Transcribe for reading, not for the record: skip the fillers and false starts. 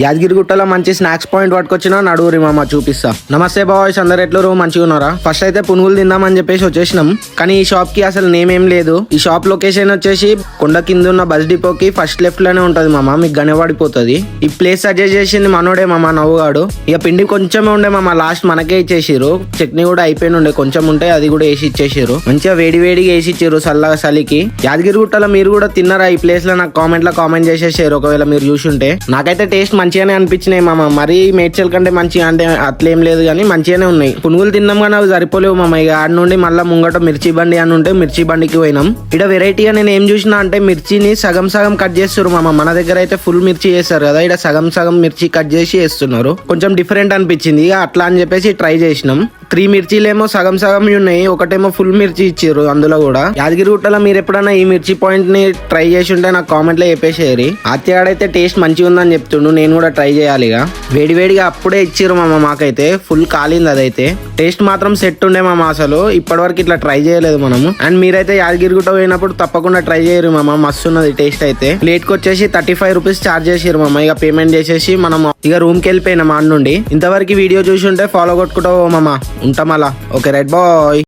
యాదగిరిగుట్టలో మంచి snacks point పట్టుకొచ్చినా నడువురి మామ చూపిస్తా. నమస్తే బాయ్స్, అందరు ఎట్లరు మంచిగా ఉన్నారా? ఫస్ట్ అయితే పునుగులు తిందామని చెప్పేసి వచ్చేసినాం, కానీ ఈ షాప్ కి అసలు నేమ్ ఏం లేదు. ఈ షాప్ లొకేషన్ వచ్చేసి కొండ కింద ఉన్న బస్ డిపోకి ఫస్ట్ లెఫ్ట్ లోనే ఉంటది మామ, మీకు గనబడిపోతుంది. ఈ ప్లేస్ సజెస్ట్ చేసింది మనోడే మామ, నవ్వుగాడు. ఇక పిండి కొంచెమే ఉండే మామ, లాస్ట్ మనకే ఇచ్చేసిరు. చట్నీ కూడా అయిపోయిన ఉండే, కొంచెం ఉంటే అది కూడా వేసి ఇచ్చేసారు. మంచిగా వేడి వేడిగా వేసి ఇచ్చారు చల్లగా చలికి. యాదగిరిగుట్టలో మీరు కూడా తిన్నారా ఈ ప్లేస్ లో? నాకు కామెంట్ చేసేసారు ఒకవేళ మీరు చూసుంటే. నాకైతే టేస్ట్ మంచిగానే అనిపించినాయి మామ, మరీ మేడ్చల్ కంటే మంచిగా అంటే అట్లేం లేదు కానీ మంచిగానే ఉన్నాయి. పునుగులు తిన్నాం కానీ అవి సరిపోలేవు మామ. ఇక ఆడ నుండి మళ్ళీ ముంగట మిర్చి బండి అని ఉంటే మిర్చి బండికి పోయినాం. ఇక్కడ వెరైటీగా నేను ఏం చూసినా అంటే మిర్చిని సగం సగం కట్ చేస్తారు మామ. మన దగ్గర అయితే ఫుల్ మిర్చి చేస్తారు కదా, ఇక్కడ సగం సగం మిర్చి కట్ చేసి వేస్తున్నారు. కొంచెం డిఫరెంట్ అనిపించింది, ఇక అట్లా అని చెప్పేసి ట్రై చేసినాం. 3 మిర్చీలేమో సగం సగం ఉన్నాయి, ఒకటేమో ఫుల్ మిర్చి ఇచ్చారు అందులో కూడా. యాదగిరిగుట్టలో మీరు ఎప్పుడైనా ఈ మిర్చి పాయింట్ ని ట్రై చేసి ఉంటే నాకు కామెంట్ లో చెప్పేసేరి. అత్యాడైతే టేస్ట్ మంచిగా ఉందని చెప్తుండు, నేను కూడా ట్రై చేయాలి. ఇక వేడివేడిగా అప్పుడే ఇచ్చిర్రు మామ, మాకైతే ఫుల్ కాలింది. అదైతే టేస్ట్ మాత్రం సెట్ ఉండే మామ, అసలు ఇప్పటివరకు ఇట్లా ట్రై చేయలేదు మనము. అండ్ మీరైతే యాదగిరిగుట్ట పోయినప్పుడు తప్పకుండా ట్రై చేయరు మామ, మస్తు ఉన్నది టేస్ట్ అయితే. ప్లేట్ కి వచ్చేసి 35 రూపీస్ చార్జ్ చేసిరు మామ. ఇక పేమెంట్ చేసేసి మనం ఇక రూమ్ కి వెళ్ళిపోయినాం ఆడ నుండి. ఇంతవరకు వీడియో చూసి ఉంటే ఫాలో కొట్టుకుంటావు మామ. ఉంటాం అలా. Okay right bye.